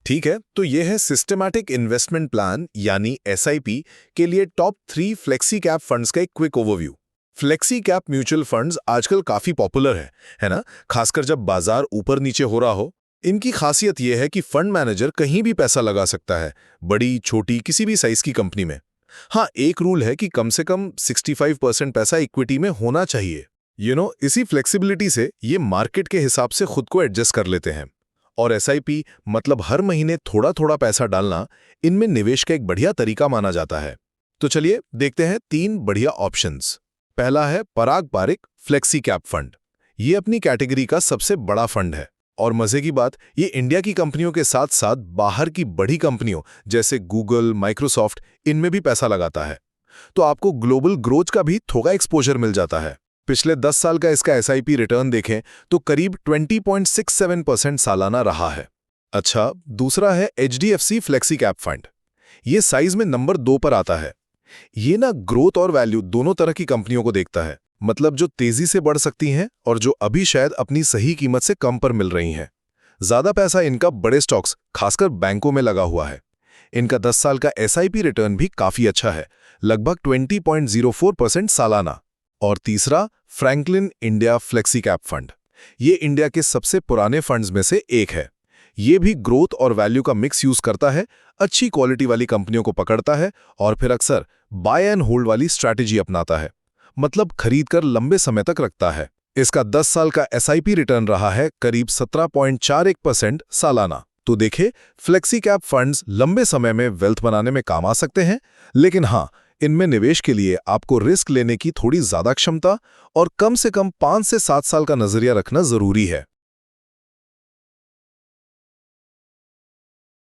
ठीक है, तो ये है सिस्टमैटिक इन्वेस्टमेंट प्लान यानी एसआईपी के लिए टॉप 3 फ्लेक्सी कैप फंड्स का एक quick overview. Flexi cap mutual funds आजकल काफी पॉपुलर है ना? खासकर जब बाजार ऊपर नीचे हो रहा हो। इनकी खासियत यह है कि फंड मैनेजर कहीं भी पैसा लगा सकता है, बड़ी छोटी किसी भी साइज की कंपनी में। हाँ, एक रूल है कि कम से कम 65% पैसा इक्विटी में होना चाहिए। इसी फ्लेक्सिबिलिटी से ये मार्केट के हिसाब से खुद को एडजस्ट कर लेते हैं। और एसआईपी मतलब हर महीने थोड़ा थोड़ा पैसा डालना, इनमें निवेश का एक बढ़िया तरीका माना जाता है। तो चलिए देखते हैं 3 बढ़िया ऑप्शंस। पहला है पराग पारिक फ्लेक्सी कैप फंड। ये अपनी कैटेगरी का सबसे बड़ा फंड है और मजे की बात, ये इंडिया की कंपनियों के साथ साथ बाहर की बड़ी कंपनियों जैसे गूगल, माइक्रोसॉफ्ट, इनमें भी पैसा लगाता है। तो आपको ग्लोबल ग्रोथ का भी थोड़ा एक्सपोजर मिल जाता है। पिछले 10 साल का इसका एसआईपी रिटर्न देखें तो करीब 20.67% सालाना रहा है। अच्छा, दूसरा है एचडीएफसी फ्लेक्सी कैप फंड। ये साइज में नंबर 2 पर आता है। ये ना ग्रोथ और वैल्यू दोनों तरह की कंपनियों को देखता है, मतलब जो तेजी से बढ़ सकती हैं और जो अभी शायद अपनी सही कीमत से कम पर मिल रही हैं। ज्यादा पैसा इनका बड़े स्टॉक्स, खासकर बैंकों में लगा हुआ है। इनका 10 साल का एसआईपी रिटर्न भी काफी अच्छा है, लगभग 20.04% सालाना। और तीसरा Franklin India flexi cap fund. ये इंडिया के सबसे पुराने फंड्स में से एक है। ये भी ग्रोथ और वैल्यू का मिक्स यूज करता है, अच्छी क्वालिटी वाली कंपनियों को पकड़ता है और फिर अक्सर बाय एंड होल्ड वाली स्ट्रैटेजी अपनाता है, मतलब खरीद कर लंबे समय तक रखता है। इसका 10 साल का एसआईपी रिटर्न रहा है करीब 17.41% सालाना। तो देखे, फ्लेक्सी कैप फंड्स लंबे समय में वेल्थ बनाने में काम आ सकते हैं, लेकिन हाँ, इनमें निवेश के लिए आपको रिस्क लेने की थोड़ी ज्यादा क्षमता और कम से कम 5 से 7 साल का नजरिया रखना जरूरी है।